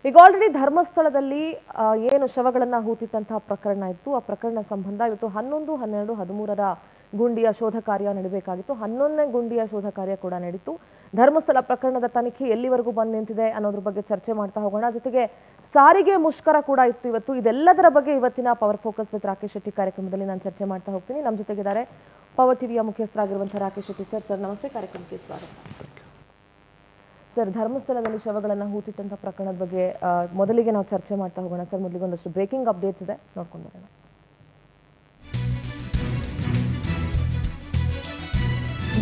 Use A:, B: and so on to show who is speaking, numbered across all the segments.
A: ಈಗ ಆಲ್ರೆಡಿ ಧರ್ಮಸ್ಥಳದಲ್ಲಿ ಏನು ಶವಗಳನ್ನು ಹೂತಿಟ್ಟಂತಹ ಪ್ರಕರಣ ಇತ್ತು, ಆ ಪ್ರಕರಣ ಸಂಬಂಧ ಇವತ್ತು 11, 12, 13ರ ಗುಂಡಿಯ ಶೋಧ ಕಾರ್ಯ ನಡೀಬೇಕಾಗಿತ್ತು. 11ನೇ ಗುಂಡಿಯ ಶೋಧ ಕಾರ್ಯ ಕೂಡ ನಡೀತು. ಧರ್ಮಸ್ಥಳ ಪ್ರಕರಣದ ತನಿಖೆ ಎಲ್ಲಿವರೆಗೂ ಬಂದು ನಿಂತಿದೆ ಅನ್ನೋದ್ರ ಬಗ್ಗೆ ಚರ್ಚೆ ಮಾಡ್ತಾ ಹೋಗೋಣ. ಜೊತೆಗೆ ಸಾರಿಗೆ ಮುಷ್ಕರ ಕೂಡ ಇತ್ತು ಇವತ್ತು. ಇದೆಲ್ಲದರ ಬಗ್ಗೆ ಇವತ್ತಿನ power focus with Rakesh Shetty ಕಾರ್ಯಕ್ರಮದಲ್ಲಿ ನಾನು ಚರ್ಚೆ ಮಾಡ್ತಾ ಹೋಗ್ತೀನಿ. ನಮ್ಮ ಜೊತೆಗಿದ್ದಾರೆ ಪವರ್ ಟಿವಿಯ ಮುಖ್ಯಸ್ಥರಾಗಿರುವಂತಹ ರಾಕೇಶ್ ಶೆಟ್ಟಿ ಸರ್. ಸರ್ ನಮಸ್ತೆ, ಕಾರ್ಯಕ್ರಮಕ್ಕೆ ಸ್ವಾಗತ. ಸರ್, ಧರ್ಮಸ್ಥಳದಲ್ಲಿ ಶವಗಳನ್ನು ಹೂತಿಟ್ಟಂಥ ಪ್ರಕರಣದ ಬಗ್ಗೆ ಮೊದಲಿಗೆ ನಾವು ಚರ್ಚೆ ಮಾಡ್ತಾ ಹೋಗೋಣ. ಸರ್, ಮೊದಲಿಗೆ ಒಂದಷ್ಟು ಬ್ರೇಕಿಂಗ್ ಅಪ್ಡೇಟ್ಸ್ ಇದೆ, ನೋಡ್ಕೊಂಡು ಬರೋಣ.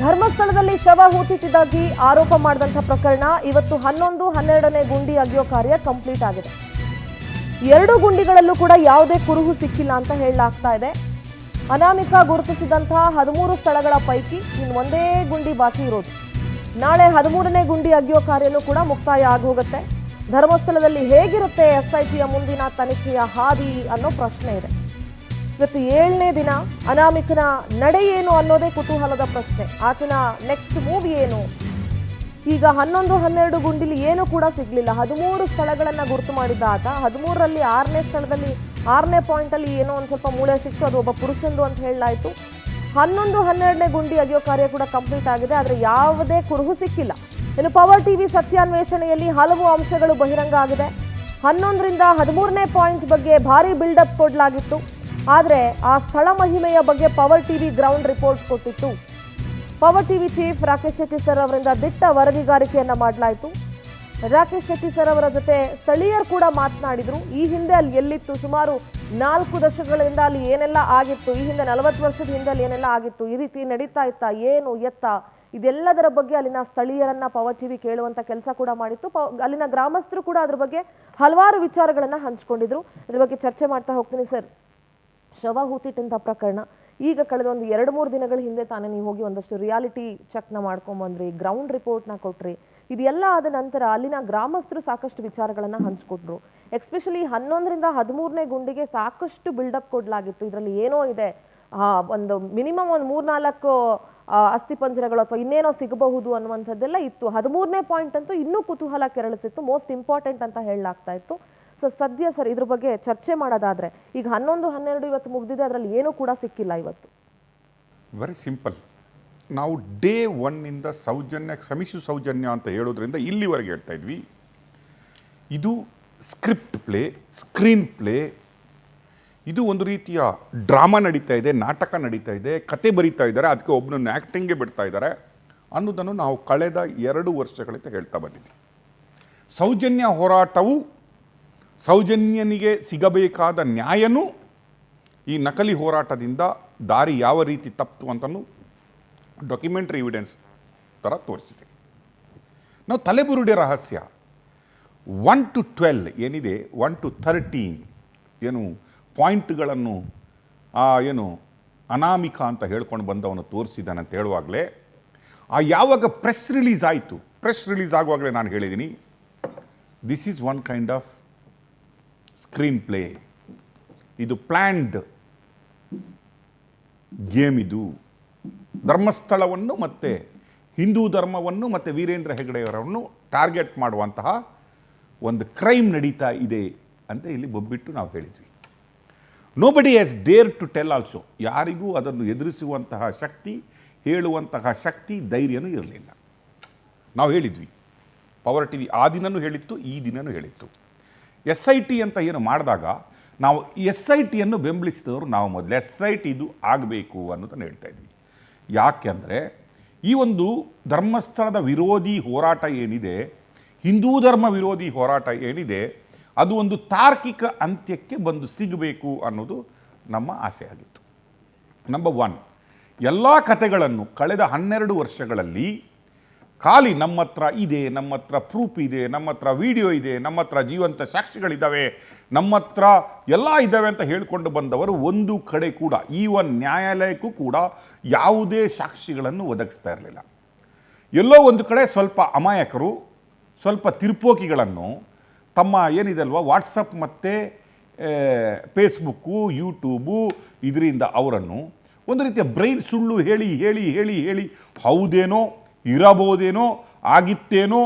A: ಧರ್ಮಸ್ಥಳದಲ್ಲಿ ಶವ ಹೂತಿಟ್ಟಿದ್ದಾಗಿ ಆರೋಪ ಮಾಡಿದಂಥ ಪ್ರಕರಣ ಇವತ್ತು 11, 12ನೇ ಗುಂಡಿ ಅಗೆಯೋ ಕಾರ್ಯ ಕಂಪ್ಲೀಟ್ ಆಗಿದೆ. 2 ಗುಂಡಿಗಳಲ್ಲೂ ಕೂಡ ಯಾವುದೇ ಕುರುಹು ಸಿಕ್ಕಿಲ್ಲ ಅಂತ ಹೇಳಲಾಗ್ತಾ ಇದೆ. ಅನಾಮಿಕ ಗುರುತಿಸಿದಂತಹ 13 ಸ್ಥಳಗಳ ಪೈಕಿ ಇನ್ನು ಒಂದೇ ಗುಂಡಿ ಬಾಕಿ ಇರೋದು. ನಾಳೆ 13ನೇ ಗುಂಡಿ ಅಗೆಯೋ ಕಾರ್ಯನೂ ಕೂಡ ಮುಕ್ತಾಯ ಆಗೋಗುತ್ತೆ. ಧರ್ಮಸ್ಥಳದಲ್ಲಿ ಹೇಗಿರುತ್ತೆ SITಯ ಮುಂದಿನ ತನಿಖೆಯ ಹಾದಿ ಅನ್ನೋ ಪ್ರಶ್ನೆ ಇದೆ. ಇವತ್ತು 7ನೇ ದಿನ. ಅನಾಮಿಕನ ನಡೆ ಏನು ಅನ್ನೋದೇ ಕುತೂಹಲದ ಪ್ರಶ್ನೆ. ಆತನ ನೆಕ್ಸ್ಟ್ ಮೂವ್ ಏನು? ಈಗ 11, 12 ಗುಂಡಿಲಿ ಏನೂ ಕೂಡ ಸಿಗ್ಲಿಲ್ಲ. 13 ಸ್ಥಳಗಳನ್ನ ಗುರುತು ಮಾಡಿದ್ದ ಆತ 13ರಲ್ಲಿ 6ನೇ ಸ್ಥಳದಲ್ಲಿ 6ನೇ ಪಾಯಿಂಟಲ್ಲಿ ಏನೋ ಒಂದು ಸ್ವಲ್ಪ ಮೂಳೆ ಸಿಕ್ತು, ಅದು ಒಬ್ಬ ಪುರುಷಂದು ಅಂತ ಹೇಳಲಾಯಿತು. 11, 12ನೇ ಗುಂಡಿ ಅಗೆಯೋ ಕಾರ್ಯ ಕೂಡ ಕಂಪ್ಲೀಟ್ ಆಗಿದೆ, ಆದರೆ ಯಾವುದೇ ಕುರುಹು ಸಿಕ್ಕಿಲ್ಲ. ಇನ್ನು ಪವರ್ ಟಿವಿ ಸತ್ಯಾನ್ವೇಷಣೆಯಲ್ಲಿ ಹಲವು ಅಂಶಗಳು ಬಹಿರಂಗ ಆಗಿದೆ. 11ರಿಂದ 13ನೇ ಪಾಯಿಂಟ್ ಬಗ್ಗೆ ಭಾರಿ ಬಿಲ್ಡಪ್ ಕೊಡಲಾಗಿತ್ತು, ಆದರೆ ಆ ಸ್ಥಳ ಮಹಿಮೆಯ ಬಗ್ಗೆ ಪವರ್ ಟಿವಿ ಗ್ರೌಂಡ್ ರಿಪೋರ್ಟ್ ಕೊಟ್ಟಿತ್ತು. Power TV chief Rakesh Shetty sir ಅವರಿಂದ ದಿಟ್ಟ ವರದಿಗಾರಿಕೆಯನ್ನ ಮಾಡಲಾಯಿತು. ರಾಕೇಶ್ ಶೆಟ್ಟಿ ಸರ್ ಅವರ ಜೊತೆ ಸ್ಥಳೀಯರು ಕೂಡ ಮಾತನಾಡಿದ್ರು. ಈ ಹಿಂದೆ ಅಲ್ಲಿ ಎಲ್ಲಿತ್ತು, ಸುಮಾರು 4 ದಶಕಗಳಿಂದ ಅಲ್ಲಿ ಏನೆಲ್ಲ ಆಗಿತ್ತು, ಈ ಹಿಂದೆ 40 ವರ್ಷದ ಹಿಂದೆ ಅಲ್ಲಿ ಏನೆಲ್ಲ ಆಗಿತ್ತು, ಈ ರೀತಿ ನಡೀತಾ ಇತ್ತ, ಏನು ಎತ್ತ, ಇದೆಲ್ಲದರ ಬಗ್ಗೆ ಅಲ್ಲಿನ ಸ್ಥಳೀಯರನ್ನ ಪವರ್ ಟಿವಿ ಕೇಳುವಂತ ಕೆಲಸ ಕೂಡ ಮಾಡಿತ್ತು. ಅಲ್ಲಿನ ಗ್ರಾಮಸ್ಥರು ಕೂಡ ಅದ್ರ ಬಗ್ಗೆ ಹಲವಾರು ವಿಚಾರಗಳನ್ನ ಹಂಚ್ಕೊಂಡಿದ್ರು. ಅದ್ರ ಬಗ್ಗೆ ಚರ್ಚೆ ಮಾಡ್ತಾ ಹೋಗ್ತೀನಿ. ಸರ್, ಶವ ಹೂತಿಟ್ಟಂಥ ಪ್ರಕರಣ ಈಗ ಕಳೆದ ಒಂದು 2-3 ದಿನಗಳ ಹಿಂದೆ ತಾನೇ ನೀವು ಹೋಗಿ ಒಂದಷ್ಟು ರಿಯಾಲಿಟಿ ಚೆಕ್ನ ಮಾಡ್ಕೊಂಬಂದ್ರಿ, ಗ್ರೌಂಡ್ ರಿಪೋರ್ಟ್ನ ಕೊಟ್ರಿ. ಇದೆಲ್ಲ ಆದ ನಂತರ ಅಲ್ಲಿನ ಗ್ರಾಮಸ್ಥರು ಸಾಕಷ್ಟು ವಿಚಾರಗಳನ್ನು ಹಂಚ್ಕೊಟ್ರು. ಎಕ್ಸ್ಪೆಷಲಿ 11ರಿಂದ 13ನೇ ಗುಂಡಿಗೆ ಸಾಕಷ್ಟು ಬಿಲ್ಡಪ್ ಕೊಡಲಾಗಿತ್ತು. ಇದರಲ್ಲಿ ಏನೋ ಇದೆ, ಒಂದು ಮಿನಿಮಮ್ ಒಂದು 3-4 ಅಸ್ಥಿಪಂಜರಗಳು ಅಥವಾ ಇನ್ನೇನೋ ಸಿಗಬಹುದು ಅನ್ನುವಂಥದ್ದೆಲ್ಲ ಇತ್ತು. 13ನೇ ಪಾಯಿಂಟ್ ಅಂತೂ ಇನ್ನೂ ಕುತೂಹಲ ಕೆರಳಿಸಿತ್ತು, ಮೋಸ್ಟ್ ಇಂಪಾರ್ಟೆಂಟ್ ಅಂತ ಹೇಳಲಾಗ್ತಾ ಇತ್ತು. ಸೊ ಸದ್ಯ ಸರ್ ಇದ್ರ ಬಗ್ಗೆ ಚರ್ಚೆ ಮಾಡೋದಾದ್ರೆ ಈಗ 11, 12 ಇವತ್ತು ಮುಗ್ದಿದೆ, ಅದರಲ್ಲಿ ಏನೂ ಕೂಡ ಸಿಕ್ಕಿಲ್ಲ ಇವತ್ತು.
B: Very simple. ನಾವು ಡೇ 1ನಿಂದ ಕ್ಷಮಿಸು ಸೌಜನ್ಯ ಅಂತ ಹೇಳೋದ್ರಿಂದ ಇಲ್ಲಿವರೆಗೆ ಹೇಳ್ತಾ ಇದ್ವಿ. ಇದು ಸ್ಕ್ರಿಪ್ಟ್ ಪ್ಲೇ, ಸ್ಕ್ರೀನ್ ಪ್ಲೇ, ಇದು ಒಂದು ರೀತಿಯ ಡ್ರಾಮಾ ನಡೀತಾ ಇದೆ, ನಾಟಕ ನಡೀತಾ ಇದೆ, ಕತೆ ಬರೀತಾ ಇದ್ದಾರೆ, ಅದಕ್ಕೆ ಒಬ್ಬನನ್ನು ಆ್ಯಕ್ಟಿಂಗ್ಗೆ ಬಿಡ್ತಾ ಇದ್ದಾರೆ ಅನ್ನೋದನ್ನು ನಾವು ಕಳೆದ 2 ವರ್ಷಗಳಿಂದ ಹೇಳ್ತಾ ಬಂದಿದ್ವಿ. ಸೌಜನ್ಯ ಹೋರಾಟವು, ಸೌಜನ್ಯನಿಗೆ ಸಿಗಬೇಕಾದ ನ್ಯಾಯನೂ ಈ ನಕಲಿ ಹೋರಾಟದಿಂದ ದಾರಿ ಯಾವ ರೀತಿ ತಪ್ಪಿತು ಅಂತಲೂ ಡಾಕ್ಯುಮೆಂಟ್ರಿ ಎವಿಡೆನ್ಸ್ ಥರ ತೋರಿಸಿದೆ. ನಾವು ತಲೆಬುರುಡೆ ರಹಸ್ಯ 1 to 12 ಏನಿದೆ, 1 to 13 ಏನು ಪಾಯಿಂಟ್ಗಳನ್ನು ಏನು ಅನಾಮಿಕ ಅಂತ ಹೇಳ್ಕೊಂಡು ಬಂದವನು ತೋರಿಸಿದ್ದಾನೆ ಅಂತ ಹೇಳುವಾಗಲೇ, ಯಾವಾಗ ಪ್ರೆಸ್ ರಿಲೀಸ್ ಆಯಿತು, ಪ್ರೆಸ್ ರಿಲೀಸ್ ಆಗುವಾಗಲೇ ನಾನು ಹೇಳಿದ್ದೀನಿ, this is one kind off screen play, ಇದು ಪ್ಲ್ಯಾಂಡ್ ಗೇಮ್. ಇದು ಧರ್ಮಸ್ಥಳವನ್ನು ಮತ್ತು ಹಿಂದೂ ಧರ್ಮವನ್ನು ಮತ್ತು ವೀರೇಂದ್ರ ಹೆಗಡೆಯವರನ್ನು ಟಾರ್ಗೆಟ್ ಮಾಡುವಂತಹ ಒಂದು ಕ್ರೈಮ್ ನಡೀತಾ ಇದೆ ಅಂತ ಇಲ್ಲಿ ಬೊಬ್ಬಿಟ್ಟು ನಾವು ಹೇಳಿದ್ವಿ. Nobody has dare to tell also. ಯಾರಿಗೂ ಅದನ್ನು ಎದುರಿಸುವಂತಹ ಶಕ್ತಿ, ಹೇಳುವಂತಹ ಶಕ್ತಿ, ಧೈರ್ಯನೂ ಇರಲಿಲ್ಲ. ನಾವು ಹೇಳಿದ್ವಿ, ಪವರ್ ಟಿವಿ ಆ ದಿನನೂ ಹೇಳಿತ್ತು, ಈ ದಿನನೂ ಹೇಳಿತ್ತು. SIT ಅಂತ ಏನು ಮಾಡಿದಾಗ ನಾವು SITಯನ್ನು ಬೆಂಬಲಿಸಿದವರು ನಾವು ಮೊದಲು. SIT ಇದು ಆಗಬೇಕು ಅನ್ನೋದನ್ನು ಹೇಳ್ತಾ ಇದ್ವಿ. ಯಾಕೆಂದರೆ ಈ ಒಂದು ಧರ್ಮಸ್ಥಳದ ವಿರೋಧಿ ಹೋರಾಟ ಏನಿದೆ, ಹಿಂದೂ ಧರ್ಮ ವಿರೋಧಿ ಹೋರಾಟ ಏನಿದೆ, ಅದು ಒಂದು ತಾರ್ಕಿಕ ಅಂತ್ಯಕ್ಕೆ ಬಂದು ಸಿಗಬೇಕು ಅನ್ನೋದು ನಮ್ಮ ಆಸೆ ಆಗಿತ್ತು. ನಂಬರ್ 1, ಎಲ್ಲ ಕಥೆಗಳನ್ನು ಕಳೆದ 12 ವರ್ಷಗಳಲ್ಲಿ ಖಾಲಿ ನಮ್ಮ ಹತ್ರ ಇದೆ, ನಮ್ಮ ಹತ್ರ ಪ್ರೂಫ್ ಇದೆ, ನಮ್ಮ ಹತ್ರ ವಿಡಿಯೋ ಇದೆ, ನಮ್ಮ ಹತ್ರ ಜೀವಂತ ಸಾಕ್ಷಿಗಳಿದ್ದಾವೆ, ನಮ್ಮ ಹತ್ರ ಎಲ್ಲ ಇದ್ದಾವೆ ಅಂತ ಹೇಳ್ಕೊಂಡು ಬಂದವರು ಒಂದು ಕಡೆ ಕೂಡ, ಈವನ್ ನ್ಯಾಯಾಲಯಕ್ಕೂ ಕೂಡ ಯಾವುದೇ ಸಾಕ್ಷಿಗಳನ್ನು ಒದಗಿಸ್ತಾ ಇರಲಿಲ್ಲ. ಎಲ್ಲೋ ಒಂದು ಕಡೆ ಸ್ವಲ್ಪ ಅಮಾಯಕರು, ಸ್ವಲ್ಪ ತಿರುಪೋಕಿಗಳನ್ನು ತಮ್ಮ ಏನಿದೆ ಅಲ್ವಾ ವಾಟ್ಸಪ್ ಮತ್ತು ಫೇಸ್ಬುಕ್ಕು, ಯೂಟ್ಯೂಬು ಇದರಿಂದ ಅವರನ್ನು ಒಂದು ರೀತಿಯ ಬ್ರೈನ್ ಸುಳ್ಳು ಹೇಳಿ ಹೇಳಿ ಹೇಳಿ ಹೇಳಿ ಹೌದೇನೋ, ಇರಬಹುದೇನೋ, ಆಗಿತ್ತೇನೋ,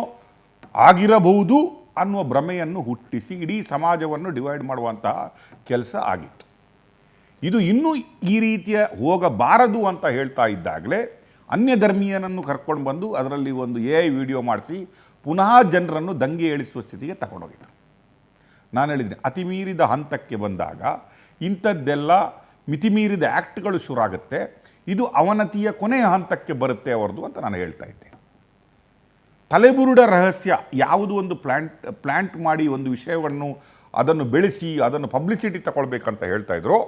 B: ಆಗಿರಬಹುದು ಅನ್ನುವ ಭ್ರಮೆಯನ್ನು ಹುಟ್ಟಿಸಿ ಇಡೀ ಸಮಾಜವನ್ನು ಡಿವೈಡ್ ಮಾಡುವಂತಹ ಕೆಲಸ ಆಗಿತ್ತು. ಇದು ಇನ್ನೂ ಈ ರೀತಿಯ ಹೋಗಬಾರದು ಅಂತ ಹೇಳ್ತಾ ಇದ್ದಾಗಲೇ ಅನ್ಯ ಧರ್ಮೀಯನನ್ನು ಕರ್ಕೊಂಡು ಬಂದು ಅದರಲ್ಲಿ ಒಂದು AI ವಿಡಿಯೋ ಮಾಡಿಸಿ ಪುನಃ ಜನರನ್ನು ದಂಗೆ ಏಳಿಸುವ ಸ್ಥಿತಿಗೆ ತಗೊಂಡೋಗಿದ್ರು. ನಾನು ಹೇಳಿದ್ದೀನಿ, ಅತಿಮೀರಿದ ಹಂತಕ್ಕೆ ಬಂದಾಗ ಇಂಥದ್ದೆಲ್ಲ ಮಿತಿಮೀರಿದ ಆ್ಯಕ್ಟ್ಗಳು ಶುರುವಾಗುತ್ತೆ. ಇದು ಅವನತಿಯ ಕೊನೆಯ ಹಂತಕ್ಕೆ ಬರುತ್ತೆ ಅವರದು ಅಂತ ನಾನು ಹೇಳ್ತಾ ಇದ್ದೆ. ತಲೆಬುರುಡ ರಹಸ್ಯ ಯಾವುದು ಒಂದು ಪ್ಲ್ಯಾಂಟ್ ಮಾಡಿ ಒಂದು ವಿಷಯವನ್ನು ಅದನ್ನು ಬೆಳೆಸಿ ಅದನ್ನು ಪಬ್ಲಿಸಿಟಿ ತಗೊಳ್ಬೇಕಂತ ಹೇಳ್ತಾ ಇದ್ರು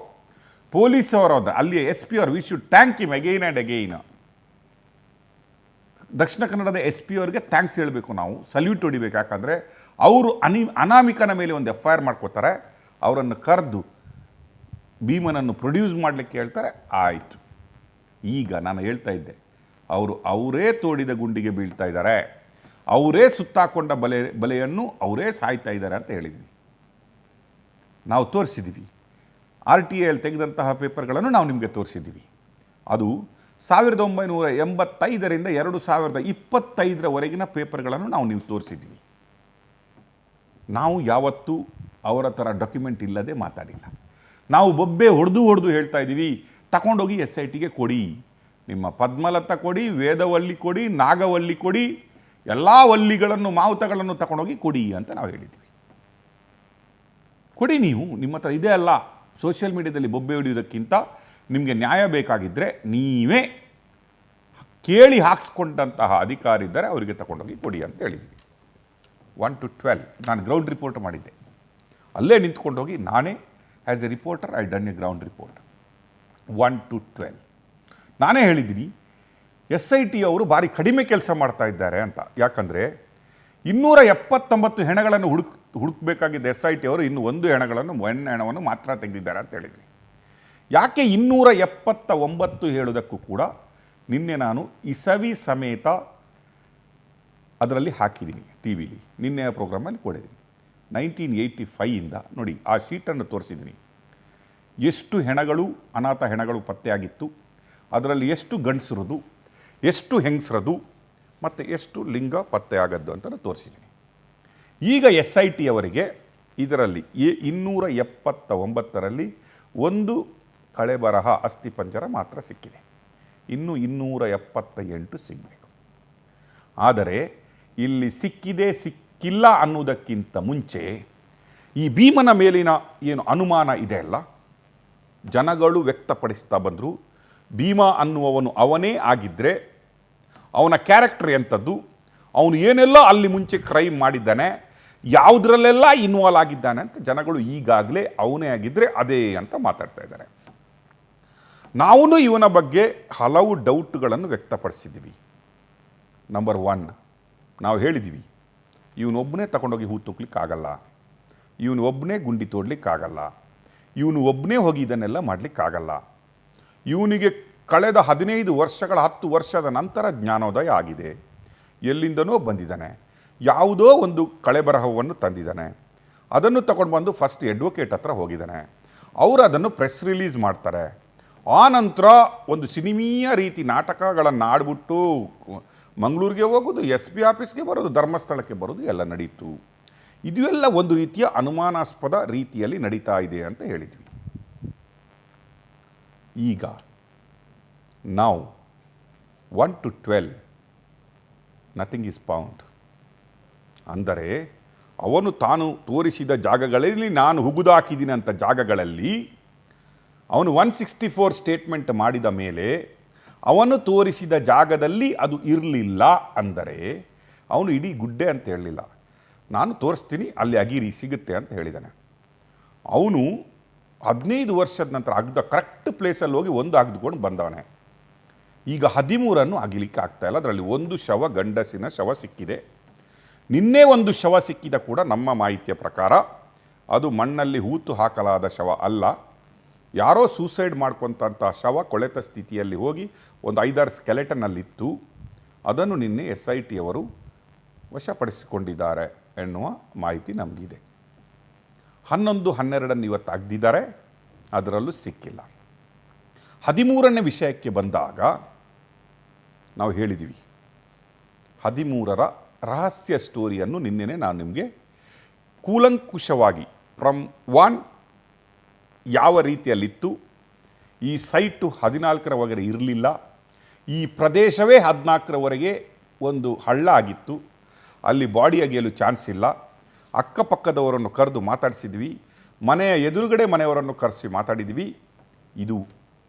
B: ಪೊಲೀಸ್ ಅವರು. ಅಲ್ಲಿ SP ಅವರು we should thank him again and again. ದಕ್ಷಿಣ ಕನ್ನಡದ SP ಅವರಿಗೆ ಥ್ಯಾಂಕ್ಸ್ ಹೇಳಬೇಕು, ನಾವು ಸಲ್ಯೂಟ್ ಹೊಡಿಬೇಕು. ಯಾಕಂದರೆ ಅವರು ಅನಾಮಿಕನ ಮೇಲೆ ಒಂದು FIR ಮಾಡ್ಕೋತಾರೆ, ಅವರನ್ನು ಕರೆದು ಭೀಮನನ್ನು ಪ್ರೊಡ್ಯೂಸ್ ಮಾಡಲಿಕ್ಕೆ ಹೇಳ್ತಾರೆ. ಆಯಿತು. ಈಗ ನಾನು ಹೇಳ್ತಾ ಇದ್ದೆ, ಅವರೇ ತೋಡಿದ ಗುಂಡಿಗೆ ಬೀಳ್ತಾ ಇದ್ದಾರೆ, ಅವರೇ ಸುತ್ತಾಕೊಂಡ ಬಲೆಯನ್ನು ಅವರೇ ಸಾಯ್ತಾ ಇದ್ದಾರೆ ಅಂತ ಹೇಳಿದ್ವಿ. ನಾವು ತೋರಿಸಿದ್ದೀವಿ. RTIಯಲ್ಲಿ ತೆಗೆದಂತಹ ಪೇಪರ್ಗಳನ್ನು ನಾವು ನಿಮಗೆ ತೋರಿಸಿದ್ದೀವಿ. ಅದು 1985ರಿಂದ 2025ರವರೆಗಿನ ಪೇಪರ್ಗಳನ್ನು ನೀವು ತೋರಿಸಿದ್ದೀವಿ. ನಾವು ಯಾವತ್ತೂ ಅವರ ಥರ ಡಾಕ್ಯುಮೆಂಟ್ ಇಲ್ಲದೆ ಮಾತಾಡಿಲ್ಲ. ನಾವು ಬೊಬ್ಬೆ ಹೊಡೆದು ಹೇಳ್ತಾ ಇದ್ದೀವಿ, ತಗೊಂಡೋಗಿ SITಗೆ ಕೊಡಿ, ನಿಮ್ಮ ಪದ್ಮಲತಾ ಕೊಡಿ, ವೇದವಲ್ಲಿ ಕೊಡಿ, ನಾಗವಲ್ಲಿ ಕೊಡಿ, ಎಲ್ಲ ವಲ್ಲಿಗಳನ್ನು ಮಾವುತಗಳನ್ನು ತಗೊಂಡೋಗಿ ಕೊಡಿ ಅಂತ ನಾವು ಹೇಳಿದ್ವಿ. ಕೊಡಿ, ನೀವು ನಿಮ್ಮ ಹತ್ರ ಇದೆ ಅಲ್ಲ. ಸೋಷಿಯಲ್ ಮೀಡಿಯಾದಲ್ಲಿ ಬೊಬ್ಬೆ ಹೊಡೆಯೋದಕ್ಕಿಂತ ನಿಮಗೆ ನ್ಯಾಯ ಬೇಕಾಗಿದ್ದರೆ ನೀವೇ ಕೇಳಿ ಹಾಕ್ಸ್ಕೊಂಡಂತಹ ಅಧಿಕಾರಿ ಇದ್ದರೆ ಅವರಿಗೆ ತಗೊಂಡೋಗಿ ಕೊಡಿ ಅಂತ ಹೇಳಿದ್ವಿ. 1 to 12 ನಾನು ಗ್ರೌಂಡ್ ರಿಪೋರ್ಟ್ ಮಾಡಿದ್ದೆ. ಅಲ್ಲೇ ನಿಂತ್ಕೊಂಡೋಗಿ ನಾನೇ as A reporter I done A ground report. 1 to 12 ನಾನೇ ಹೇಳಿದ್ದೀನಿ SIT ಅವರು ಭಾರಿ ಕಡಿಮೆ ಕೆಲಸ ಮಾಡ್ತಾ ಇದ್ದಾರೆ ಅಂತ. ಯಾಕಂದರೆ 279 ಹೆಣಗಳನ್ನು ಹುಡುಕಬೇಕಾಗಿದ್ದ SIT ಅವರು ಇನ್ನು ಒಂದು ಹೆಣವನ್ನು ಮಾತ್ರ ತೆಗೆದಿದ್ದಾರೆ ಅಂತ ಹೇಳಿದ್ರಿ. ಯಾಕೆ 279 ಹೇಳೋದಕ್ಕೂ ಕೂಡ ನಿನ್ನೆ ನಾನು ಇಸವಿ ಸಮೇತ ಅದರಲ್ಲಿ ಹಾಕಿದ್ದೀನಿ, TV ನಿನ್ನೆಯ ಪ್ರೋಗ್ರಾಮಲ್ಲಿ ಕೊಡಿದ್ದೀನಿ. 1985ಇಂದ ನೋಡಿ ಆ ಶೀಟನ್ನು ತೋರಿಸಿದ್ದೀನಿ. ಎಷ್ಟು ಹೆಣಗಳು, ಅನಾಥ ಹೆಣಗಳು ಪತ್ತೆಯಾಗಿತ್ತು, ಅದರಲ್ಲಿ ಎಷ್ಟು ಗಂಡಸರದು, ಎಷ್ಟು ಹೆಂಗಸರದು ಮತ್ತು ಎಷ್ಟು ಲಿಂಗ ಪತ್ತೆಯಾಗದ್ದು ಅಂತ ತೋರಿಸಿದ್ದೀನಿ. ಈಗ SIT ಅವರಿಗೆ ಇದರಲ್ಲಿ 279ರಲ್ಲಿ ಒಂದು ಕಳೆಬರಹ ಅಸ್ಥಿಪಂಜರ ಮಾತ್ರ ಸಿಕ್ಕಿದೆ. ಇನ್ನು 278 ಸಿಗಬೇಕು. ಆದರೆ ಇಲ್ಲಿ ಸಿಕ್ಕಿದೆ ಸಿಕ್ಕಿಲ್ಲ ಅನ್ನೋದಕ್ಕಿಂತ ಮುಂಚೆ ಈ ಭೀಮನ ಮೇಲಿನ ಏನು ಅನುಮಾನ ಇದೆ ಅಲ್ಲ, ಜನಗಳು ವ್ಯಕ್ತಪಡಿಸ್ತಾ ಬಂದರು. ಭೀಮ ಅನ್ನುವವನು ಅವನೇ ಆಗಿದ್ದರೆ ಅವನ ಕ್ಯಾರೆಕ್ಟರ್ ಎಂಥದ್ದು, ಅವನು ಏನೆಲ್ಲ ಅಲ್ಲಿ ಮುಂಚೆ ಕ್ರೈಮ್ ಮಾಡಿದ್ದಾನೆ, ಯಾವುದರಲ್ಲೆಲ್ಲ ಇನ್ವಾಲ್ವ್ ಆಗಿದ್ದಾನೆ ಅಂತ ಜನಗಳು ಈಗಾಗಲೇ ಅವನೇ ಆಗಿದ್ದರೆ ಅದೇ ಅಂತ ಮಾತಾಡ್ತಾ ಇದ್ದಾರೆ. ನಾವು ಇವನ ಬಗ್ಗೆ ಹಲವು ಡೌಟ್ಗಳನ್ನು ವ್ಯಕ್ತಪಡಿಸಿದ್ದೀವಿ. ನಂಬರ್ 1 ನಾವು ಹೇಳಿದ್ದೀವಿ, ಇವನೊಬ್ಬನೇ ತಗೊಂಡೋಗಿ ಹೂ ತೂಕ್ಲಿಕ್ಕಾಗಲ್ಲ, ಇವನು ಒಬ್ಬನೇ ಗುಂಡಿ ತೋಡ್ಲಿಕ್ಕಾಗಲ್ಲ, ಇವನು ಒಬ್ಬನೇ ಹೋಗಿ ಇದನ್ನೆಲ್ಲ ಮಾಡಲಿಕ್ಕಾಗಲ್ಲ. ಇವನಿಗೆ ಕಳೆದ 15 ವರ್ಷಗಳ 10 ವರ್ಷದ ನಂತರ ಜ್ಞಾನೋದಯ ಆಗಿದೆ. ಎಲ್ಲಿಂದನೋ ಬಂದಿದ್ದಾನೆ, ಯಾವುದೋ ಒಂದು ಕಳೆಬರಹವನ್ನು ತಂದಿದ್ದಾನೆ, ಅದನ್ನು ತಗೊಂಡು ಬಂದು ಫಸ್ಟ್ ಅಡ್ವೊಕೇಟ್ ಹತ್ರ ಹೋಗಿದ್ದಾನೆ. ಅವರು ಅದನ್ನು ಪ್ರೆಸ್ ರಿಲೀಸ್ ಮಾಡ್ತಾರೆ. ಆ ನಂತರ ಒಂದು ಸಿನಿಮೀಯ ರೀತಿ ನಾಟಕಗಳನ್ನು ಆಡ್ಬಿಟ್ಟು ಮಂಗಳೂರಿಗೆ ಹೋಗೋದು, SP ಆಫೀಸ್ಗೆ ಬರೋದು, ಧರ್ಮಸ್ಥಳಕ್ಕೆ ಬರೋದು ಎಲ್ಲ ನಡೀತು. ಇದು ಎಲ್ಲ ಒಂದು ರೀತಿಯ ಅನುಮಾನಾಸ್ಪದ ರೀತಿಯಲ್ಲಿ ನಡೀತಾ ಇದೆ ಅಂತ ಹೇಳಿದ್ವಿ. ಈಗ ನಾವು 1 to 12 ನಥಿಂಗ್ ಈಸ್ ಫೌಂಡ್. ಅಂದರೆ ಅವನು ತಾನು ತೋರಿಸಿದ ಜಾಗಗಳಲ್ಲಿ ನಾನು ಹುಗುದಾಕಿದ್ದೀನಿ ಅಂತ ಜಾಗಗಳಲ್ಲಿ ಅವನು 164 ಸ್ಟೇಟ್ಮೆಂಟ್ ಮಾಡಿದ ಮೇಲೆ ಅವನು ತೋರಿಸಿದ ಜಾಗದಲ್ಲಿ ಅದು ಇರಲಿಲ್ಲ ಅಂದರೆ ಅವನು ಇಡೀ ಗುಡ್ಡೆ ಅಂತ ಹೇಳಲಿಲ್ಲ. ನಾನು ತೋರಿಸ್ತೀನಿ, ಅಲ್ಲಿ ಅಗಿರಿ ಸಿಗುತ್ತೆ ಅಂತ ಹೇಳಿದ್ದಾನೆ. ಅವನು 15 ವರ್ಷದ ನಂತರ ಅಗ್ದ ಕರೆಕ್ಟ್ ಪ್ಲೇಸಲ್ಲಿ ಹೋಗಿ ಒಂದು ಅಗ್ದುಕೊಂಡು ಬಂದವನೇ. ಈಗ 13 ಅಗಿಲಿಕ್ಕೆ ಆಗ್ತಾಯಿಲ್ಲ. ಅದರಲ್ಲಿ ಒಂದು ಶವ, ಗಂಡಸಿನ ಶವ ಸಿಕ್ಕಿದೆ. ನಿನ್ನೆ ಒಂದು ಶವ ಸಿಕ್ಕಿದ ಕೂಡ ನಮ್ಮ ಮಾಹಿತಿಯ ಪ್ರಕಾರ ಅದು ಮಣ್ಣಲ್ಲಿ ಹೂತು ಹಾಕಲಾದ ಶವ ಅಲ್ಲ, ಯಾರೋ ಸೂಸೈಡ್ ಮಾಡ್ಕೊತಂಥ ಶವ ಕೊಳೆತ ಸ್ಥಿತಿಯಲ್ಲಿ ಹೋಗಿ ಒಂದು 5-6 ಸ್ಕೆಲೆಟನ್ನಲ್ಲಿತ್ತು. ಅದನ್ನು ನಿನ್ನೆ SIT ಅವರು ವಶಪಡಿಸಿಕೊಂಡಿದ್ದಾರೆ ಎನ್ನುವ ಮಾಹಿತಿ ನಮಗಿದೆ. 11-12 ಇವತ್ತು ಅಗ್ದಿದ್ದಾರೆ, ಅದರಲ್ಲೂ ಸಿಕ್ಕಿಲ್ಲ. 13ನೇ ವಿಷಯಕ್ಕೆ ಬಂದಾಗ ನಾವು ಹೇಳಿದ್ದೀವಿ, 13ರ ರಹಸ್ಯ ಸ್ಟೋರಿಯನ್ನು ನಿನ್ನೆನೇ ನಾನು ನಿಮಗೆ ಕೂಲಂಕುಷವಾಗಿ ಫ್ರಮ್ ಒನ್ ಯಾವ ರೀತಿಯಲ್ಲಿತ್ತು, ಈ ಸೈಟು 14ರವರೆಗೆ ಇರಲಿಲ್ಲ, ಈ ಪ್ರದೇಶವೇ 14ರವರೆಗೆ ಒಂದು ಹಳ್ಳ ಆಗಿತ್ತು, ಅಲ್ಲಿ ಬಾಡಿ ಅಗೆಯಲು ಚಾನ್ಸ್ ಇಲ್ಲ, ಅಕ್ಕಪಕ್ಕದವರನ್ನು ಕರೆದು ಮಾತಾಡಿಸಿದ್ವಿ, ಮನೆಯ ಎದುರುಗಡೆ ಮನೆಯವರನ್ನು ಕರೆಸಿ ಮಾತಾಡಿದ್ವಿ. ಇದು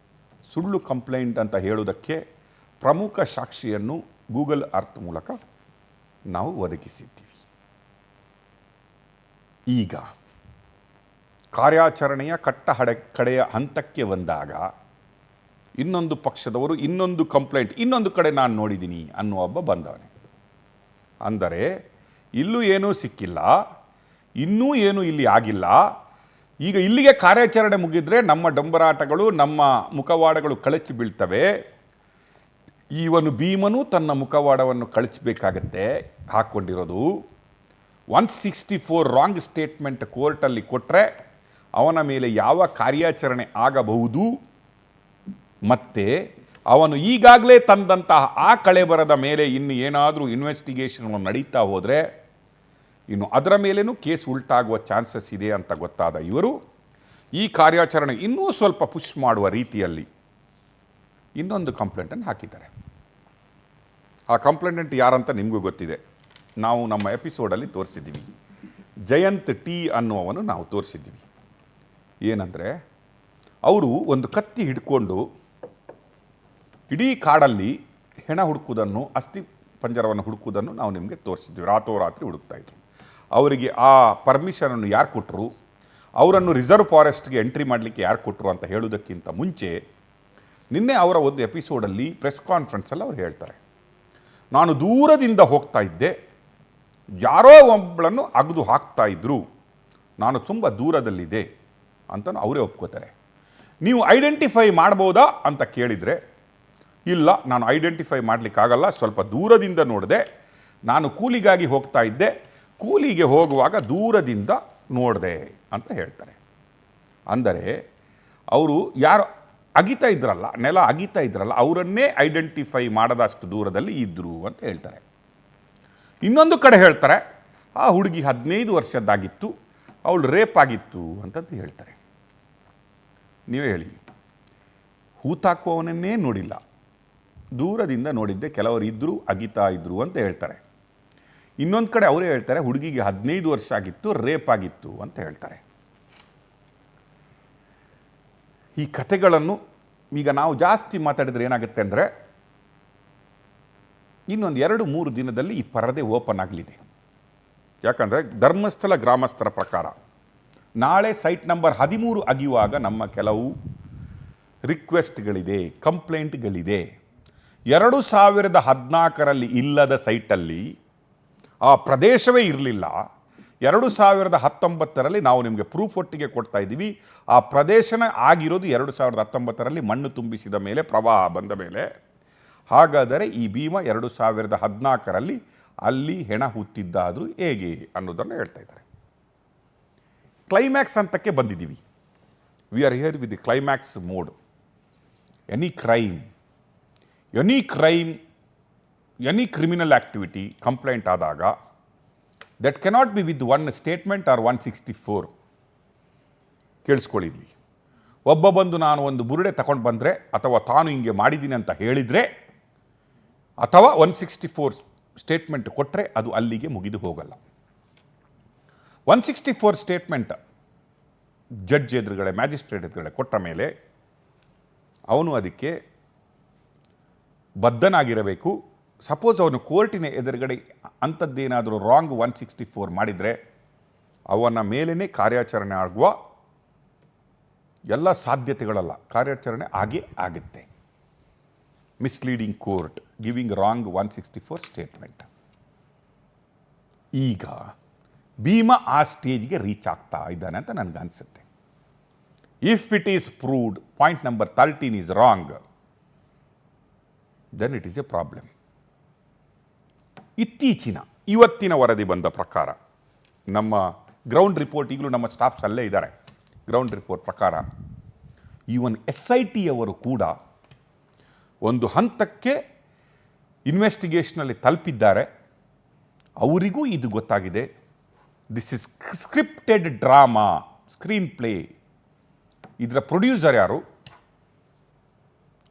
B: ಸುಳ್ಳು ಕಂಪ್ಲೇಂಟ್ ಅಂತ ಹೇಳುವುದಕ್ಕೆ ಪ್ರಮುಖ ಸಾಕ್ಷಿಯನ್ನು ಗೂಗಲ್ ಅರ್ತ್ ಮೂಲಕ ನಾವು ಒದಗಿಸಿದ್ದೀವಿ. ಈಗ ಕಾರ್ಯಾಚರಣೆಯ ಕಡೆಯ ಹಂತಕ್ಕೆ ಬಂದಾಗ ಇನ್ನೊಂದು ಪಕ್ಷದವರು ಇನ್ನೊಂದು ಕಂಪ್ಲೇಂಟ್ ಇನ್ನೊಂದು ಕಡೆ ನಾನು ನೋಡಿದ್ದೀನಿ ಅನ್ನುವ ಒಬ್ಬ ಬಂದವನೇ. ಅಂದರೆ ಇಲ್ಲೂ ಏನೂ ಸಿಕ್ಕಿಲ್ಲ, ಇನ್ನೂ ಏನೂ ಇಲ್ಲಿ ಆಗಿಲ್ಲ, ಈಗ ಇಲ್ಲಿಗೆ ಕಾರ್ಯಾಚರಣೆ ಮುಗಿದ್ರೆ ನಮ್ಮ ಡಂಬರಾಟಗಳು ನಮ್ಮ ಮುಖವಾಡಗಳು ಕಳಚಿ ಬೀಳ್ತವೆ, ಇವನು ಭೀಮನು ತನ್ನ ಮುಖವಾಡವನ್ನು ಕಳಚಬೇಕಾಗತ್ತೆ ಹಾಕ್ಕೊಂಡಿರೋದು. 164 ರಾಂಗ್ ಸ್ಟೇಟ್ಮೆಂಟ್ ಕೋರ್ಟಲ್ಲಿ ಕೊಟ್ಟರೆ ಅವನ ಮೇಲೆ ಯಾವ ಕಾರ್ಯಾಚರಣೆ ಆಗಬಹುದು, ಮತ್ತು ಅವನು ಈಗಾಗಲೇ ತಂದಂತಹ ಆ ಕಳೆಬರದ ಮೇಲೆ ಇನ್ನು ಏನಾದರೂ ಇನ್ವೆಸ್ಟಿಗೇಷನ್ ನಡೀತಾ ಹೋದರೆ ಇನ್ನು ಅದರ ಮೇಲೇನೂ ಕೇಸ್ ಉಲ್ಟಾಗುವ ಚಾನ್ಸಸ್ ಇದೆ ಅಂತ ಗೊತ್ತಾದ ಇವರು ಈ ಕಾರ್ಯಾಚರಣೆ ಇನ್ನೂ ಸ್ವಲ್ಪ ಪುಷ್ ಮಾಡುವ ರೀತಿಯಲ್ಲಿ ಇನ್ನೊಂದು ಕಂಪ್ಲೇಂಟನ್ನು ಹಾಕಿದ್ದಾರೆ. ಆ ಕಂಪ್ಲೇಂಟೆಂಟ್ ಯಾರಂತ ನಿಮಗೂ ಗೊತ್ತಿದೆ, ನಾವು ನಮ್ಮ ಎಪಿಸೋಡಲ್ಲಿ ತೋರಿಸಿದ್ದೀವಿ. ಜಯಂತ್ ಟಿ ಅನ್ನುವವನು ನಾವು ತೋರಿಸಿದ್ದೀವಿ. ಏನಂದರೆ ಅವರು ಒಂದು ಕತ್ತಿ ಹಿಡ್ಕೊಂಡು ಇಡೀ ಕಾಡಲ್ಲಿ ಹೆಣ ಹುಡುಕುವುದನ್ನು, ಅಸ್ಥಿ ಪಂಜರವನ್ನು ಹುಡುಕುವುದನ್ನು ನಾವು ನಿಮಗೆ ತೋರಿಸಿದ್ವಿ. ರಾತ್ರೋರಾತ್ರಿ ಹುಡುಕ್ತಾಯಿದ್ರು. ಅವರಿಗೆ ಆ ಪರ್ಮಿಷನನ್ನು ಯಾರು ಕೊಟ್ಟರು, ಅವರನ್ನು ರಿಸರ್ವ್ ಫಾರೆಸ್ಟ್ಗೆ ಎಂಟ್ರಿ ಮಾಡಲಿಕ್ಕೆ ಯಾರು ಕೊಟ್ಟರು ಅಂತ ಹೇಳೋದಕ್ಕಿಂತ ಮುಂಚೆ ನಿನ್ನೆ ಅವರ ಒಂದು ಎಪಿಸೋಡಲ್ಲಿ ಪ್ರೆಸ್ ಕಾನ್ಫರೆನ್ಸಲ್ಲಿ ಅವ್ರು ಹೇಳ್ತಾರೆ, ನಾನು ದೂರದಿಂದ ಹೋಗ್ತಾ ಇದ್ದೆ, ಯಾರೋ ಒಬ್ಬಳನ್ನು ಅಗದು ಹಾಕ್ತಾ ಇದ್ರು, ನಾನು ತುಂಬ ದೂರದಲ್ಲಿದ್ದೆ ಅಂತ ಅವರೇ ಒಪ್ಕೋತಾರೆ. ನೀವು ಐಡೆಂಟಿಫೈ ಮಾಡ್ಬೋದಾ ಅಂತ ಕೇಳಿದರೆ, ಇಲ್ಲ ನಾನು ಐಡೆಂಟಿಫೈ ಮಾಡಲಿಕ್ಕಾಗಲ್ಲ, ಸ್ವಲ್ಪ ದೂರದಿಂದ ನೋಡಿದೆ, ನಾನು ಕೂಲಿಗಾಗಿ ಹೋಗ್ತಾ ಇದ್ದೆ, ಕೂಲಿಗೆ ಹೋಗುವಾಗ ದೂರದಿಂದ ನೋಡಿದೆ ಅಂತ ಹೇಳ್ತಾರೆ. ಅಂದರೆ ಅವರು ಯಾರು ಅಗಿತಾ ಇದ್ರಲ್ಲ, ನೆಲ ಅಗಿತಾ ಇದ್ರಲ್ಲ, ಅವರನ್ನೇ ಐಡೆಂಟಿಫೈ ಮಾಡದಷ್ಟು ದೂರದಲ್ಲಿ ಇದ್ದರು ಅಂತ ಹೇಳ್ತಾರೆ. ಇನ್ನೊಂದು ಕಡೆ ಹೇಳ್ತಾರೆ, ಆ ಹುಡುಗಿ 15 ವರ್ಷದ್ದಾಗಿತ್ತು, ಅವಳು ರೇಪ್ ಆಗಿತ್ತು ಅಂತಂದು ಹೇಳ್ತಾರೆ. ನೀವೇ ಹೇಳಿ, ಹೂತಾಕುವವನನ್ನೇ ನೋಡಿಲ್ಲ, ದೂರದಿಂದ ನೋಡಿದ್ದೆ, ಕೆಲವರು ಇದ್ದರು ಅಗಿತಾ ಇದ್ದರು ಅಂತ ಹೇಳ್ತಾರೆ. ಇನ್ನೊಂದು ಕಡೆ ಅವರೇ ಹೇಳ್ತಾರೆ, ಹುಡುಗಿಗೆ 15 ವರ್ಷ ಆಗಿತ್ತು, ರೇಪ್ ಆಗಿತ್ತು ಅಂತ ಹೇಳ್ತಾರೆ. ಈ ಕಥೆಗಳನ್ನು ಈಗ ನಾವು ಜಾಸ್ತಿ ಮಾತಾಡಿದರೆ ಏನಾಗುತ್ತೆ ಅಂದರೆ, ಇನ್ನೊಂದು 2-3 ದಿನದಲ್ಲಿ ಈ ಪರದೆ ಓಪನ್ ಆಗಲಿದೆ. ಯಾಕಂದರೆ ಧರ್ಮಸ್ಥಳ ಗ್ರಾಮಸ್ಥರ ಪ್ರಕಾರ ನಾಳೆ ಸೈಟ್ ನಂಬರ್ 13 ಅಗಿಯುವಾಗ ನಮ್ಮ ಕೆಲವು ರಿಕ್ವೆಸ್ಟ್ಗಳಿದೆ, ಕಂಪ್ಲೇಂಟ್ಗಳಿದೆ. 2014ರಲ್ಲಿ ಇಲ್ಲದ ಸೈಟಲ್ಲಿ ಆ ಪ್ರದೇಶವೇ ಇರಲಿಲ್ಲ. 2019ರಲ್ಲಿ ನಾವು ನಿಮಗೆ ಪ್ರೂಫ್ ಒಟ್ಟಿಗೆ ಕೊಡ್ತಾ ಇದ್ದೀವಿ. ಆ ಪ್ರದೇಶನ ಆಗಿರೋದು 2019ರಲ್ಲಿ ಮಣ್ಣು ತುಂಬಿಸಿದ ಮೇಲೆ, ಪ್ರವಾಹ ಬಂದ ಮೇಲೆ. ಹಾಗಾದರೆ ಈ ಭೀಮ 2014ರಲ್ಲಿ ಅಲ್ಲಿ ಹೆಣ ಹುತ್ತಿದ್ದಾದರೂ ಹೇಗೆ ಅನ್ನೋದನ್ನು ಹೇಳ್ತಾ ಇದ್ದಾರೆ. ಕ್ಲೈಮ್ಯಾಕ್ಸ್ ಹಂತಕ್ಕೆ ಬಂದಿದ್ದೀವಿ. We are here with the climax mode. Any criminal activity complaint ಆದಾಗ that cannot be with 1 statement or 164. ಕೇಳಿಸ್ಕೊಳ್ಳಿದ್ಲಿ, ಒಬ್ಬ ಬಂದು ನಾನು ಒಂದು ಬುರುಡೆ ತಗೊಂಡು ಬಂದರೆ ಅಥವಾ ತಾನು ಹಿಂಗೆ ಮಾಡಿದ್ದೀನಿ ಅಂತ ಹೇಳಿದರೆ ಅಥವಾ 164 ಸ್ಟೇಟ್ಮೆಂಟ್ ಕೊಟ್ಟರೆ ಅದು ಅಲ್ಲಿಗೆ ಮುಗಿದು ಹೋಗಲ್ಲ. 164 ಸ್ಟೇಟ್ಮೆಂಟ್ ಜಡ್ಜ್ ಎದುರುಗಡೆ, ಮ್ಯಾಜಿಸ್ಟ್ರೇಟ್ ಎದುರುಗಡೆ ಕೊಟ್ಟ ಮೇಲೆ ಅವನು ಅದಕ್ಕೆ ಬದ್ಧನಾಗಿರಬೇಕು. ಸಪೋಸ್ ಅವನು ಕೋರ್ಟಿನ ಎದುರುಗಡೆ ಅಂಥದ್ದೇನಾದರೂ ರಾಂಗ್ 164 ಮಾಡಿದರೆ ಅವನ ಮೇಲೇ ಕಾರ್ಯಾಚರಣೆ ಆಗುವ ಎಲ್ಲ ಸಾಧ್ಯತೆಗಳಲ್ಲ, ಕಾರ್ಯಾಚರಣೆ ಆಗೇ ಆಗುತ್ತೆ. Misleading court, giving wrong 164 statement. ಈಗ ಭೀಮ ಆ ಸ್ಟೇಜ್ಗೆ ರೀಚ್ ಆಗ್ತಾ ಇದ್ದಾನೆ ಅಂತ ನನಗನ್ಸುತ್ತೆ. If it is proved point number 13 is wrong, then it is a problem. ಇವತ್ತಿನ ವರದಿ ಬಂದ ಪ್ರಕಾರ, ನಮ್ಮ ಗ್ರೌಂಡ್ ರಿಪೋರ್ಟ್, ಈಗಲೂ ನಮ್ಮ ಸ್ಟಾಫ್ಸ್ ಅಲ್ಲೇ ಇದ್ದಾರೆ, ಗ್ರೌಂಡ್ ರಿಪೋರ್ಟ್ ಪ್ರಕಾರ ಈವನ್ SIT ಅವರು ಕೂಡ ಒಂದು ಹಂತಕ್ಕೆ ಇನ್ವೆಸ್ಟಿಗೇಷನಲ್ಲಿ ತಲುಪಿದ್ದಾರೆ. ಅವರಿಗೂ ಇದು ಗೊತ್ತಾಗಿದೆ, this is scripted drama, screen play. ಇದರ ಪ್ರೊಡ್ಯೂಸರ್ ಯಾರು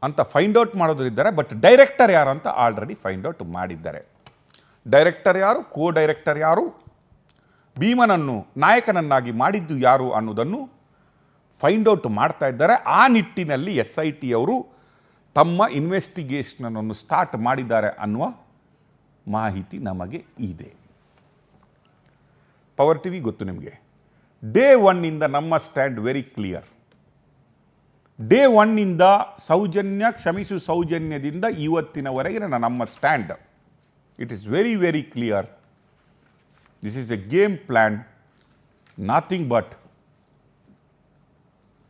B: ಅಂತ ಫೈಂಡ್ ಔಟ್ ಮಾಡೋದ್ರಿದ್ದಾರೆ, ಬಟ್ ಡೈರೆಕ್ಟರ್ ಯಾರು ಅಂತ ಆಲ್ರೆಡಿ ಫೈಂಡ್ ಔಟ್ ಮಾಡಿದ್ದಾರೆ. ಡೈರೆಕ್ಟರ್ ಯಾರು, ಕೋ ಡೈರೆಕ್ಟರ್ ಯಾರು, ಭೀಮನನ್ನು ನಾಯಕನನ್ನಾಗಿ ಮಾಡಿದ್ದು ಯಾರು ಅನ್ನೋದನ್ನು ಫೈಂಡ್ ಔಟ್ ಮಾಡ್ತಾ ಇದ್ದಾರೆ. ಆ ನಿಟ್ಟಿನಲ್ಲಿ SIT ಅವರು ತಮ್ಮ ಇನ್ವೆಸ್ಟಿಗೇಷನನ್ನು ಸ್ಟಾರ್ಟ್ ಮಾಡಿದ್ದಾರೆ ಅನ್ನುವ ಮಾಹಿತಿ ನಮಗೆ ಇದೆ. ಪವರ್ ಟಿವಿ ಗೊತ್ತು ನಿಮಗೆ. ಡೇ ಒನ್ನಿಂದ ನಮ್ಮ ಸ್ಟ್ಯಾಂಡ್ ವೆರಿ ಕ್ಲಿಯರ್. ಡೇ ಒನ್ನಿಂದ ಸೌಜನ್ಯ ಕ್ಷಮಿಸು ಸೌಜನ್ಯದಿಂದ ಇವತ್ತಿನವರೆಗಿನ ನಮ್ಮ stand it is very very clear. This is a game plan, nothing but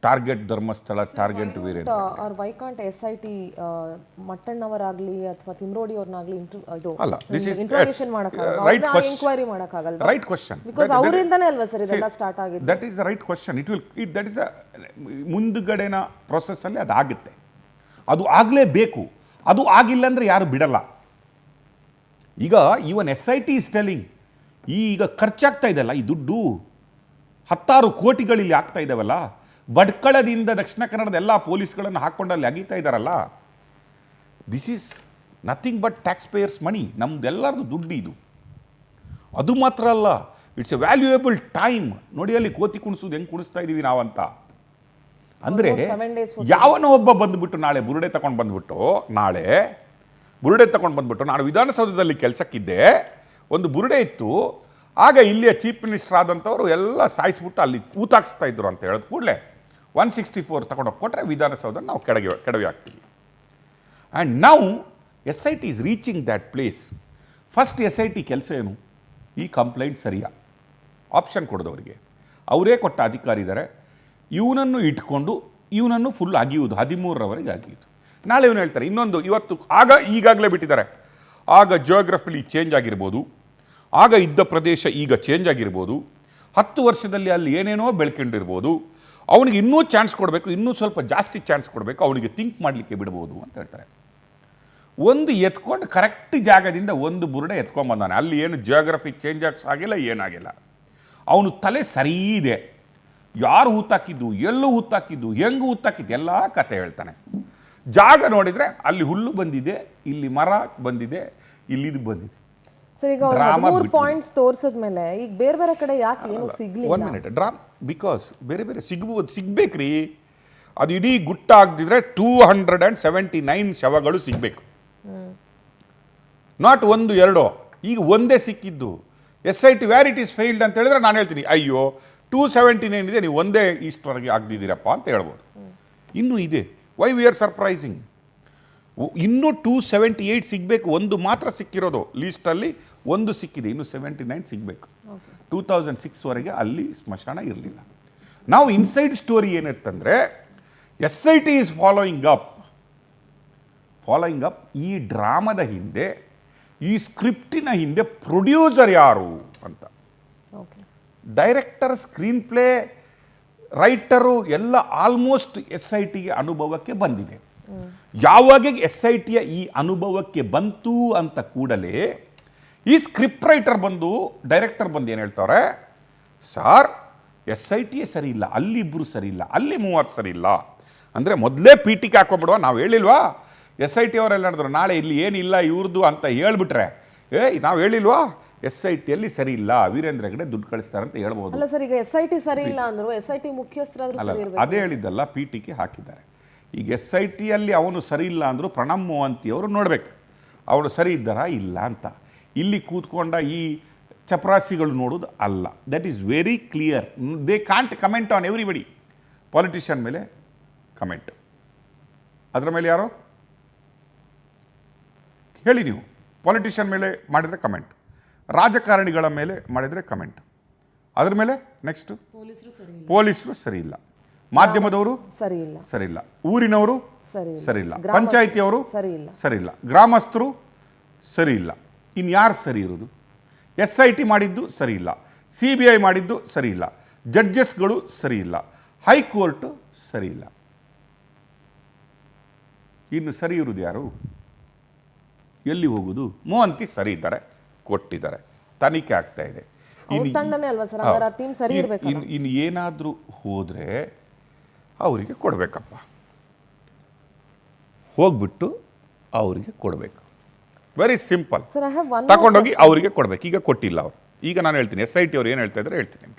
B: target Dharmasthala, target Veerendra.
A: Or why can't SIT ಮಟ್ಟಣ್ಣವರಾಗ್ಲಿ ಅಥವಾ ತಿಮ್ರೋಡಿ ಅವ್ರನ್ನಾಗ್ಲಿ
B: ಅಲ್ಲ, this is
A: interrogation
B: right question,
A: enquiry ಮಾಡಕ್ಕಾಗಲ್ಲ.
B: ರೈಟ್ ಕ್ವೆಶ್ಚನ್,
A: ಬಿಕಾಸ್ ಅವರಿಂದನೇ ಅಲ್ವಾ ಸರ್ ಇದೆಲ್ಲ ಸ್ಟಾರ್ಟ್ ಆಗಿದ್ದು.
B: That is the right question. That is ಮುಂದುಗಡೆನ ಪ್ರೊಸೆಸ್ಸಲ್ಲಿ ಅದಾಗುತ್ತೆ. ಅದು ಆಗಲೇಬೇಕು. ಅದು ಆಗಿಲ್ಲ ಅಂದರೆ ಯಾರು ಬಿಡಲ್ಲ. ಈಗ ಇವನ್ SIT ಇಸ್ ಟೆಲಿಂಗ್, ಈಗ ಖರ್ಚಾಗ್ತಾ ಇದೆಯಲ್ಲ ಈ ದುಡ್ಡು, 10 ಕೋಟಿಗಳಿಲ್ಲಿ ಆಗ್ತಾ ಇದ್ದಾವಲ್ಲ, ಭಟ್ಕಳದಿಂದ ದಕ್ಷಿಣ ಕನ್ನಡದ ಎಲ್ಲ ಪೊಲೀಸ್ಗಳನ್ನು ಹಾಕ್ಕೊಂಡಲ್ಲಿ ಅಗೀತಾ ಇದ್ದಾರಲ್ಲ, this is nothing but tax payers money. ನಮ್ದೆಲ್ಲರದು ದುಡ್ಡು ಇದು. ಅದು ಮಾತ್ರ ಅಲ್ಲ, ಇಟ್ಸ್ ಎ ವ್ಯಾಲ್ಯೂಯೇಬಲ್ ಟೈಮ್. ನೋಡಿ ಅಲ್ಲಿ ಕೋತಿ ಕುಣಿಸೋದು ಹೆಂಗೆ ಕುಣಿಸ್ತಾ ಇದ್ದೀವಿ ನಾವಂತ. ಅಂದರೆ ಯಾವನೋ ಒಬ್ಬ ಬಂದುಬಿಟ್ಟು ನಾಳೆ ಬುರುಡೆ ತಗೊಂಡು ಬಂದುಬಿಟ್ಟು ನಾನು ವಿಧಾನಸೌಧದಲ್ಲಿ ಕೆಲಸಕ್ಕಿದ್ದೆ, ಒಂದು ಬುರುಡೆ ಇತ್ತು, ಆಗ ಇಲ್ಲಿಯ ಚೀಫ್ ಮಿನಿಸ್ಟರ್ ಆದಂಥವರು ಎಲ್ಲ ಸಾಯಿಸ್ಬಿಟ್ಟು ಅಲ್ಲಿ ಊತಾಕ್ಸ್ತಾ ಇದ್ರು ಅಂತ ಹೇಳಿದ ಕೂಡಲೇ 164 ತಗೊಂಡೋಗಿ ಕೊಟ್ಟರೆ ವಿಧಾನಸೌಧ ನಾವು ಕೆಡವಿ ಹಾಕ್ತೀವಿ. ಆ್ಯಂಡ್ ನಾವು SIT is reaching that place. First SIT ಕೆಲಸ ಏನು, ಈ ಕಂಪ್ಲೇಂಟ್ ಸರಿಯಾ, ಆಪ್ಷನ್ ಕೊಡೋದವರಿಗೆ ಅವರೇ ಕೊಟ್ಟ ಅಧಿಕಾರಿ ಇದ್ದಾರೆ, ಇವನನ್ನು ಇಟ್ಕೊಂಡು ಇವನನ್ನು ಫುಲ್ ಅಗಿಯುವುದು, 13ರವರೆಗೆ ಅಗಿಯುವುದು. ನಾಳೆ ಇವನು ಹೇಳ್ತಾರೆ ಇನ್ನೊಂದು, ಇವತ್ತು ಈಗಾಗಲೇ ಬಿಟ್ಟಿದ್ದಾರೆ, ಆಗ ಜಿಯೋಗ್ರಫಿಲಿ ಚೇಂಜ್ ಆಗಿರ್ಬೋದು, ಆಗ ಇದ್ದ ಪ್ರದೇಶ ಈಗ ಚೇಂಜ್ ಆಗಿರ್ಬೋದು, 10 ವರ್ಷದಲ್ಲಿ ಅಲ್ಲಿ ಏನೇನೋ ಬೆಳ್ಕೊಂಡಿರ್ಬೋದು, ಅವನಿಗೆ ಇನ್ನೂ ಚಾನ್ಸ್ ಕೊಡಬೇಕು, ಇನ್ನೂ ಸ್ವಲ್ಪ ಜಾಸ್ತಿ ಚಾನ್ಸ್ ಕೊಡಬೇಕು, ಅವನಿಗೆ ಥಿಂಕ್ ಮಾಡಲಿಕ್ಕೆ ಬಿಡ್ಬೋದು ಅಂತ ಹೇಳ್ತಾರೆ. ಒಂದು ಎತ್ಕೊಂಡು ಕರೆಕ್ಟ್ ಜಾಗದಿಂದ ಒಂದು ಬುರುಡೆ ಎತ್ಕೊಂಡ್ಬಂದಾನೆ, ಅಲ್ಲಿ ಏನು ಜಿಯೋಗ್ರಫಿ ಚೇಂಜ್ ಆಗಿಲ್ಲ, ಏನಾಗಿಲ್ಲ. ಅವನು ತಲೆ ಸರಿ ಇದೆ, ಯಾರು ಹೂತಾಕಿದ್ದು, ಎಲ್ಲೂ ಹೂತಾಕಿದ್ದು, ಹೆಂಗೆ ಹೂತಾಕಿದ್ದು ಎಲ್ಲ ಕತೆ ಹೇಳ್ತಾನೆ. ಜಾಗ ನೋಡಿದರೆ ಅಲ್ಲಿ ಹುಲ್ಲು ಬಂದಿದೆ, ಇಲ್ಲಿ ಮರ ಬಂದಿದೆ, ಇಲ್ಲಿದು ಬಂದಿದೆ.
A: ಸರ್ ಈಗ 3 ಪಾಯಿಂಟ್ಸ್ ತೋರಿಸಿದ್ಮೇಲೆ ಈಗ ಬೇರೆ ಬೇರೆ ಕಡೆ ಯಾಕೆ ಏನು ಸಿಗ್ಲಿಲ್ಲ?
B: 1 ಮಿನಿಟ್ ಡ್ರಾಮ್, ಬಿಕಾಸ್ ಬೇರೆ ಬೇರೆ ಸಿಗ್ಬೇಕ್ರಿ. ಅದು ಇಡೀ ಗುಟ್ಟ ಆಗದಿದ್ರೆ 279 ಶವಗಳು ಸಿಗಬೇಕು, ನಾಟ್ 1 2. ಈಗ ಒಂದೇ ಸಿಕ್ಕಿದ್ದು. SIT where it is failed ಅಂತ ಹೇಳಿದ್ರೆ ನಾನು ಹೇಳ್ತೀನಿ ಅಯ್ಯೋ 279 ಇದೆ, ನೀವು ಒಂದೇ ಇಷ್ಟವರೆಗೆ ಆಗದಿದ್ದೀರಪ್ಪ ಅಂತ ಹೇಳ್ಬೋದು. ಇನ್ನೂ ಇದೆ, ವೈ ವಿ ಆರ್ ಸರ್ಪ್ರೈಸಿಂಗ್. ಇನ್ನೂ 278 ಸಿಗಬೇಕು, ಒಂದು ಮಾತ್ರ ಸಿಕ್ಕಿರೋದು ಲೀಸ್ಟಲ್ಲಿ, ಒಂದು ಸಿಕ್ಕಿದೆ, ಇನ್ನೂ 79 ಸಿಗಬೇಕು. 2006ವರೆಗೆ ಅಲ್ಲಿ ಸ್ಮಶಾನ ಇರಲಿಲ್ಲ. ನಾವು ಇನ್ಸೈಡ್ ಸ್ಟೋರಿ ಏನಿರ್ತಂದರೆ SIT ಈಸ್ ಫಾಲೋಯಿಂಗ್ ಅಪ್ ಈ ಡ್ರಾಮದ ಹಿಂದೆ, ಈ ಸ್ಕ್ರಿಪ್ಟಿನ ಹಿಂದೆ ಪ್ರೊಡ್ಯೂಸರ್ ಯಾರು ಅಂತ. ಡೈರೆಕ್ಟರ್, ಸ್ಕ್ರೀನ್ ಪ್ಲೇ ರೈಟರು ಎಲ್ಲ ಆಲ್ಮೋಸ್ಟ್ SITಗೆ ಅನುಭವಕ್ಕೆ ಬಂದಿದೆ. ಯಾವಾಗ SITಯ ಈ ಅನುಭವಕ್ಕೆ ಬಂತು ಅಂತ ಕೂಡಲೇ ಈ ಸ್ಕ್ರಿಪ್ಟ್ ರೈಟರ್ ಬಂದು, ಡೈರೆಕ್ಟರ್ ಬಂದು ಏನು ಹೇಳ್ತಾರೆ, ಸಾರ್ SITಯೇ ಸರಿ ಇಲ್ಲ, ಅಲ್ಲಿ ಇಬ್ಬರು ಸರಿ ಇಲ್ಲ, ಅಲ್ಲಿ 30 ಸರಿ ಇಲ್ಲ ಅಂದರೆ ಮೊದಲೇ ಪೀಟಿಗೆ ಹಾಕೊಂಡ್ಬಿಡುವ. ನಾವು ಹೇಳಿಲ್ವಾ SIT ಅವರೆಲ್ಲ ಹೇಳಿದ್ರು ನಾಳೆ ಇಲ್ಲಿ ಏನಿಲ್ಲ ಇವ್ರದ್ದು ಅಂತ ಹೇಳ್ಬಿಟ್ರೆ, ನಾವು ಹೇಳಿಲ್ವಾ SITಯಲ್ಲಿ ಸರಿ ಇಲ್ಲ, ವೀರೇಂದ್ರ ಹೆಗಡೆ ದುಡ್ಡು ಕಳಿಸ್ತಾರೆ ಅಂತ ಹೇಳ್ಬೋದು.
A: ಅಲ್ಲ ಸರ್, ಈಗ SIT ಸರಿ ಇಲ್ಲ ಅಂದ್ರು SIT ಮುಖ್ಯಸ್ಥರಾದ್ರೂ ಸರಿ ಇರಬೇಕು.
B: ಅದೇ ಹೇಳಿದ್ದಲ್ಲ, ಪೀಟಿಗೆ ಹಾಕಿದ್ದಾರೆ. ಈಗ SITಯಲ್ಲಿ ಅವನು ಸರಿ ಇಲ್ಲ ಅಂದರು ಪ್ರಣಮ್ ಮೋಹಂತಿ ಅವರು ನೋಡಬೇಕು ಅವನು ಸರಿ ಇದ್ದಾರಾ ಇಲ್ಲ ಅಂತ. ಇಲ್ಲಿ ಕೂತ್ಕೊಂಡ ಈ ಚಪರಾಸಿಗಳು ನೋಡೋದು ಅಲ್ಲ. That is very clear. They can't comment on everybody. Politician ಮೇಲೆ ಕಮೆಂಟ್, ಅದರ ಮೇಲೆ ಯಾರೋ ಹೇಳಿ ನೀವು. ಪಾಲಿಟಿಷಿಯನ್ ಮೇಲೆ ಮಾಡಿದರೆ ಕಮೆಂಟ್, ರಾಜಕಾರಣಿಗಳ ಮೇಲೆ ಮಾಡಿದರೆ ಕಮೆಂಟ್, ಅದ್ರ ಮೇಲೆ ನೆಕ್ಸ್ಟ್ ಪೊಲೀಸರು ಸರಿ ಇಲ್ಲ, ಮಾಧ್ಯಮದವರು ಸರಿ ಇಲ್ಲ, ಊರಿನವರು ಸರಿ ಇಲ್ಲ, ಪಂಚಾಯಿತಿಯವರು ಸರಿ ಇಲ್ಲ, ಗ್ರಾಮಸ್ಥರು ಸರಿ ಇಲ್ಲ. ಇನ್ನು ಯಾರು ಸರಿ ಇರೋದು? SIT ಮಾಡಿದ್ದು ಸರಿ ಇಲ್ಲ, CBI ಮಾಡಿದ್ದು ಸರಿ ಇಲ್ಲ, ಜಡ್ಜಸ್ಗಳು ಸರಿ ಇಲ್ಲ, ಹೈಕೋರ್ಟು ಸರಿ ಇಲ್ಲ. ಇನ್ನು ಸರಿ ಇರೋದು ಯಾರು? ಎಲ್ಲಿ ಹೋಗೋದು? ಮೋಹಂತಿ ಸರಿ ಇದ್ದಾರೆ, ಕೊಟ್ಟಿದ್ದಾರೆ, ತನಿಖೆ ಆಗ್ತಾ ಇದೆ.
A: ಅವ್ರ ತಂಡನೇ ಅಲ್ವಾ ಸರ್, ಹಂಗಾರೆ ಟೀಮ್ ಸರಿ ಇರ್ಬೇಕು.
B: ಇನ್ನು ಏನಾದರೂ ಹೋದರೆ ಅವರಿಗೆ ಕೊಡಬೇಕಪ್ಪ, ಹೋಗ್ಬಿಟ್ಟು ಅವರಿಗೆ ಕೊಡಬೇಕು. Very simple.
A: Sir I have one
B: ತಗೊಂಡೋಗಿ ಅವರಿಗೆ ಕೊಡಬೇಕು. ಈಗ ಕೊಟ್ಟಿಲ್ಲ ಅವರು. ಈಗ ನಾನು ಹೇಳ್ತೀನಿ SIT ಅವ್ರು ಏನು ಹೇಳ್ತಾ ಇದ್ದಾರೆ ಹೇಳ್ತೀನಿ.